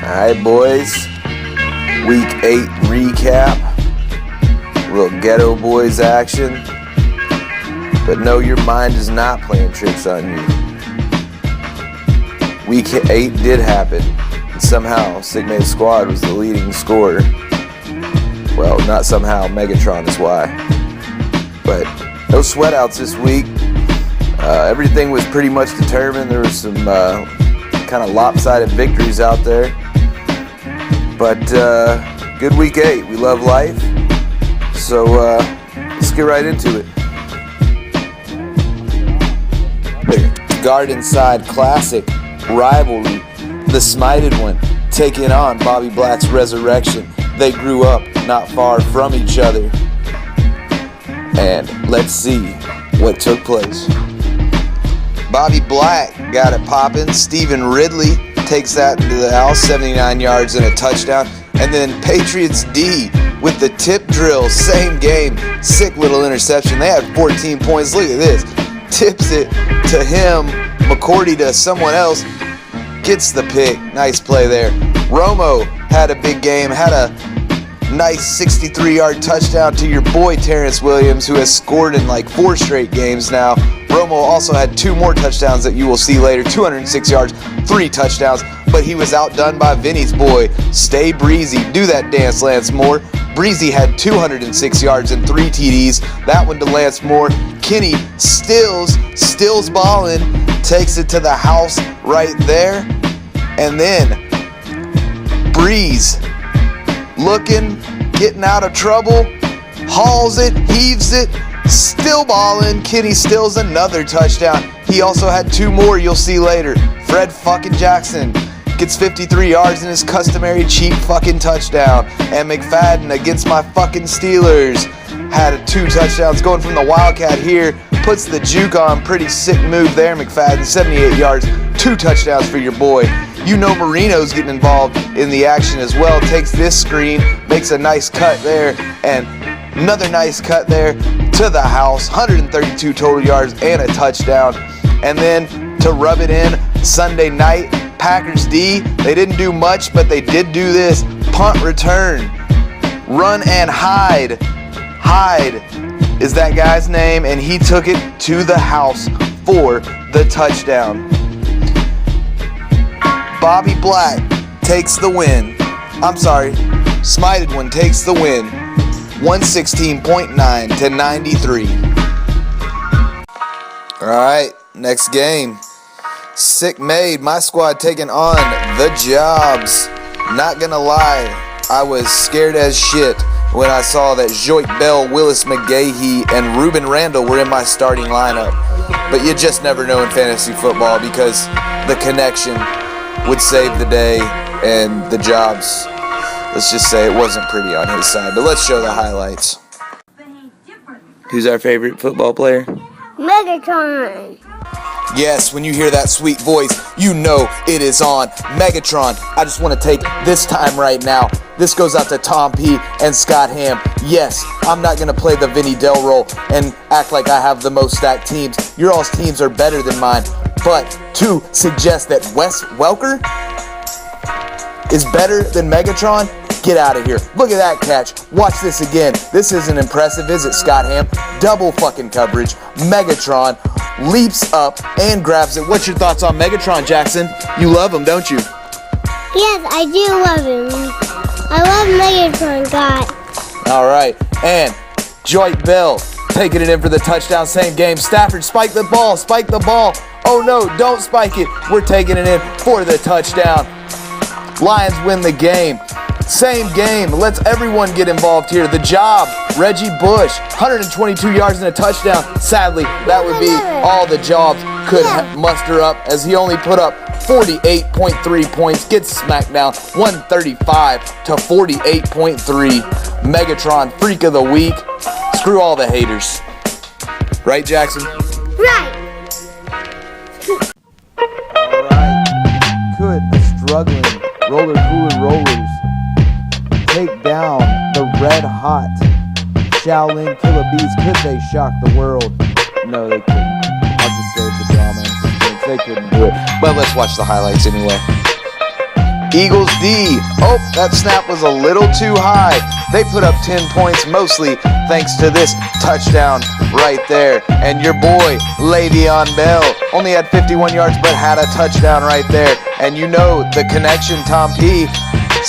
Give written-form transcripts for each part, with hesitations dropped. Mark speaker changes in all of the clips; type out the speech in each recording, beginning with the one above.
Speaker 1: Alright, boys. Week 8 recap. A little Ghetto Boys action. But no, your mind is not playing tricks on you. Week 8 did happen. And somehow, Sigma's squad was the leading scorer. Well, not somehow. Megatron is why. But no sweatouts this week. Everything was pretty much determined. There was some kind of lopsided victories out there. But good week 8. We love life. So let's get right into it. Garden Side Classic rivalry. The Smited one taking on Bobby Black's Resurrection. They grew up not far from each other. And let's see what took place. Bobby Black got it popping. Stephen Ridley takes that into the house, 79 yards and a touchdown. And then Patriots D with the tip drill, same game, sick little interception. They had 14 points. Look at this. Tips it to him. McCourty to someone else. Gets the pick. Nice play there. Romo had a big game. Had a nice 63-yard touchdown to your boy Terrence Williams, who has scored in like 4 straight games now. Romo also had 2 more touchdowns that you will see later. 206 yards, 3 touchdowns. But he was outdone by Vinny's boy. Stay Breezy. Do that dance, Lance Moore. Breezy had 206 yards and 3 TDs. That one to Lance Moore. Kenny Stills ballin', takes it to the house right there. And then Breeze looking, getting out of trouble, hauls it, heaves it, still ballin'. Kenny Stills another touchdown. He also had 2 more you'll see later. Fred fucking Jackson gets 53 yards in his customary cheap fucking touchdown. And McFadden against my fucking Steelers had 2 touchdowns. Going from the Wildcat here, puts the juke on. Pretty sick move there, McFadden. 78 yards, 2 touchdowns for your boy. You know Marino's getting involved in the action as well. Takes this screen, makes a nice cut there, and another nice cut there to the house. 132 total yards and a touchdown. And then to rub it in, Sunday night, Packers D, they didn't do much, but they did do this. Punt return. Run and hide. Hyde is that guy's name, and he took it to the house for the touchdown. Bobby Black takes the win. I'm sorry, Smited one takes the win. 116.9 to 93. Alright, next game. Sick Made, my squad taking on the Jobs. Not gonna lie, I was scared as shit when I saw that Joik Bell, Willis McGahee, and Ruben Randall were in my starting lineup. But you just never know in fantasy football, because the connection would save the day, and the Jobs, let's just say it wasn't pretty on his side. But let's show the highlights. Who's our favorite football player?
Speaker 2: Megatron.
Speaker 1: Yes, when you hear that sweet voice, you know it is on. Megatron. I just want to take this time right now. This goes out to Tom P. and Scott Ham. Yes, I'm not going to play the Vinny Dell role and act like I have the most stacked teams. Your all's teams are better than mine. But to suggest that Wes Welker is better than Megatron, get out of here. Look at that catch. Watch this again. This isn't impressive, is it, Scott Ham? Double fucking coverage. Megatron leaps up and grabs it. What's your thoughts on Megatron, Jackson? You love him, don't you?
Speaker 2: Yes, I do love him. I love Megatron, God.
Speaker 1: All right. And Joik Bell taking it in for the touchdown. Same game. Stafford, spike the ball. Spike the ball. Oh, no, don't spike it. We're taking it in for the touchdown. Lions win the game. Same game. Let's everyone get involved here. The Job, Reggie Bush, 122 yards and a touchdown. Sadly, that would be all the Jobs could muster up, as he only put up 48.3 points. Gets smacked down 135 to 48.3. Megatron, freak of the week. Screw all the haters. Right, Jackson?
Speaker 2: Right.
Speaker 1: All right. Could the struggling Roller Cooler Rollers take down the red hot Shaolin Killer Bees? Could they shock the world? No, they couldn't. I'll just say the drama and suspense. They couldn't do it. But let's watch the highlights anyway. Eagles D. Oh, that snap was a little too high. They put up 10 points, mostly thanks to this touchdown right there. And your boy, Le'Veon Bell, only had 51 yards, but had a touchdown right there. And you know the connection, Tom P.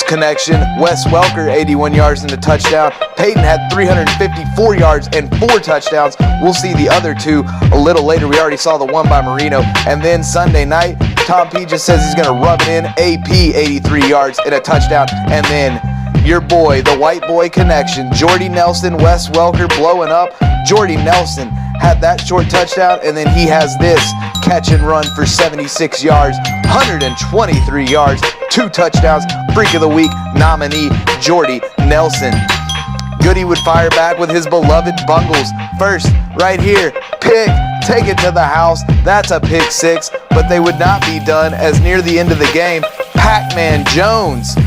Speaker 1: Connection, Wes Welker, 81 yards and a touchdown. Peyton had 354 yards and 4 touchdowns. We'll see the other 2 a little later. We already saw the one by Marino. And then Sunday night, Tom P just says he's going to rub it in. AP, 83 yards and a touchdown. And then your boy, the white boy connection, Jordy Nelson, Wes Welker blowing up. Jordy Nelson had that short touchdown, and then he has this catch and run for 76 yards, 123 yards, 2 touchdowns. Freak of the Week nominee, Jordy Nelson. Goody would fire back with his beloved Bungles. First, right here, pick, take it to the house. That's a pick 6, but they would not be done as near the end of the game, Pac-Man Jones.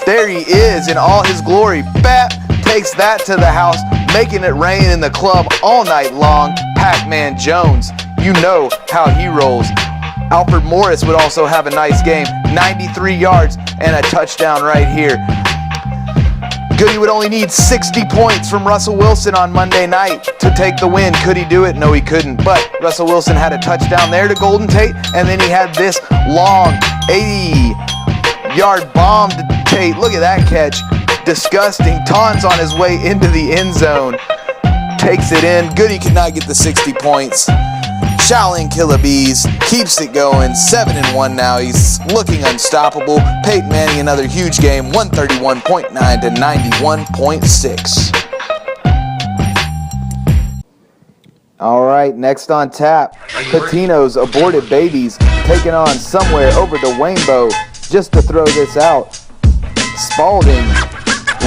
Speaker 1: There he is in all his glory. Bap takes that to the house, making it rain in the club all night long. Pac-Man Jones, you know how he rolls. Alfred Morris would also have a nice game, 93 yards and a touchdown right here. Goody would only need 60 points from Russell Wilson on Monday night to take the win. Could he do it? No, he couldn't. But Russell Wilson had a touchdown there to Golden Tate, and then he had this long 80-yard bomb to Tate. Look at that catch. Disgusting. Taunts on his way into the end zone. Takes it in. Goody could not get the 60 points. Shaolin Killer Bees keeps it going. 7-1 now. He's looking unstoppable. Peyton Manning, another huge game. 131.9 to 91.6. All right, next on tap, Patino's Aborted Babies taking on Somewhere Over the Rainbow. Just to throw this out, Spalding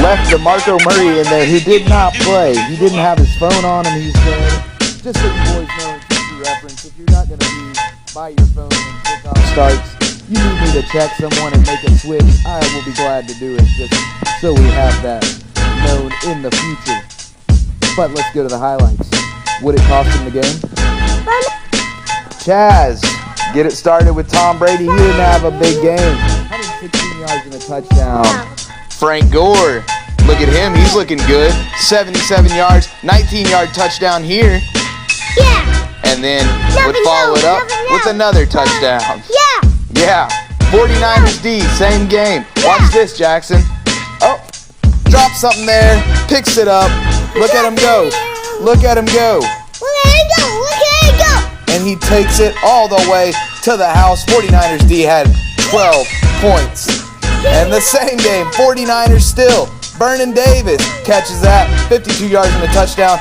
Speaker 1: left DeMarco Murray in there, who did not play. He didn't have his phone on him, he said. Just so you boys know, future reference, if you're not going to be by your phone when kickoff starts, you need me to check someone and make a switch, I will be glad to do it, just so we have that known in the future. But let's go to the highlights. Would it cost him the game? Chaz, get it started with Tom Brady. He didn't have a big game. 116 yards and a touchdown. Frank Gore, look at him. He's looking good. 77 yards, 19-yard touchdown here.
Speaker 2: Yeah.
Speaker 1: And then would follow it up with another touchdown.
Speaker 2: Yeah.
Speaker 1: Yeah. 49ers D, same game. Watch this, Jackson. Oh, drop something there. Picks it up. Look at him go. Look at him go.
Speaker 2: Look at him go. Look at him go.
Speaker 1: And he takes it all the way to the house. 49ers D had 12 points. And the same game, 49ers still. Vernon Davis catches that, 52 yards and a touchdown.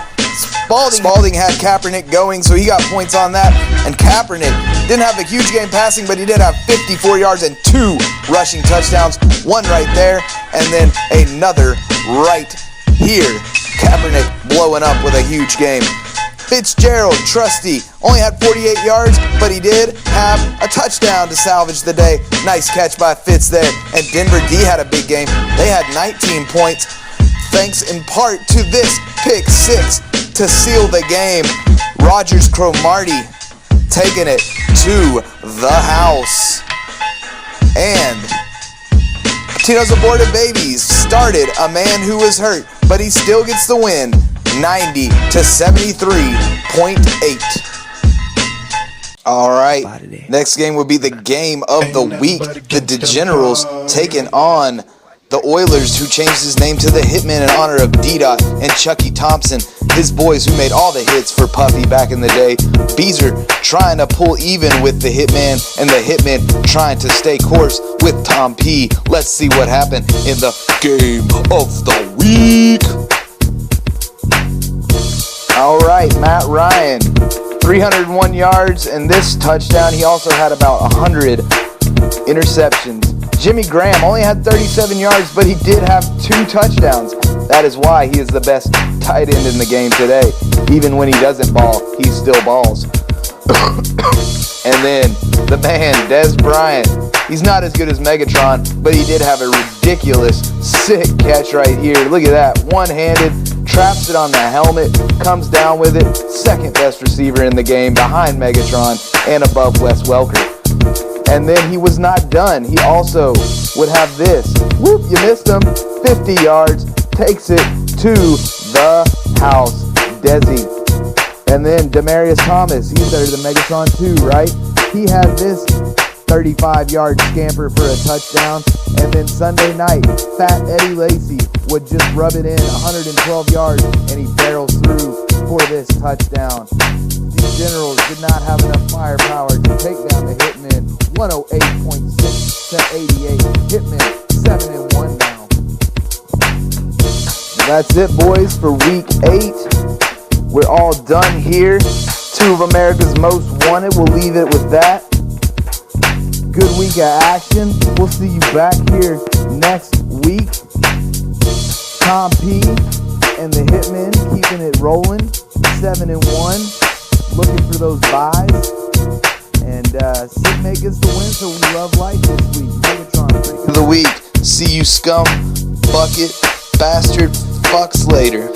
Speaker 1: Spalding had Kaepernick going, so he got points on that. And Kaepernick didn't have a huge game passing, but he did have 54 yards and 2 rushing touchdowns. One right there, and then another right here. Kaepernick blowing up with a huge game. Fitzgerald, trusty, only had 48 yards, but he did have a touchdown to salvage the day. Nice catch by Fitz there. And Denver D had a big game. They had 19 points, thanks in part to this pick 6 to seal the game. Rogers Cromartie taking it to the house. And Tito's Aborted Babies started a man who was hurt, but he still gets the win. 90 to 73.8. All right. Next game will be the game of the week. The Degenerals taking on the Oilers, who changed his name to the Hitman in honor of D-Dot and Chucky Thompson, his boys who made all the hits for Puffy back in the day. Beezer trying to pull even with the Hitman, and the Hitman trying to stay course with Tom P. Let's see what happened in the game of the week. All right, Matt Ryan, 301 yards and this touchdown. He also had about 100 interceptions. Jimmy Graham only had 37 yards, but he did have 2 touchdowns. That is why he is the best tight end in the game today. Even when he doesn't ball, he still balls. And then the man, Dez Bryant. He's not as good as Megatron, but he did have a ridiculous, sick catch right here. Look at that, one-handed, traps it on the helmet, comes down with it. Second best receiver in the game, behind Megatron and above Wes Welker. And then he was not done. He also would have this. Whoop, you missed him. 50 yards, takes it to the house. Desi. And then Demarius Thomas, he's there to the Megatron too, right? He had this 35-yard scamper for a touchdown. And then Sunday night, Fat Eddie Lacy would just rub it in 112 yards, and he barrels through for this touchdown. These Generals did not have enough firepower to take down the Hitmen. 108.6 to 88. Hitmen 7-1 now. That's it, boys, for week 8. We're all done here. 2 of America's Most Wanted. We'll leave it with that. Good week of action. We'll see you back here next week. Tom P and the Hitmen keeping it rolling. 7-1. Looking for those buys. And Sid may gets the win, so we love life this week. Megatron
Speaker 3: of the week. See you scum, bucket, bastard, fucks later.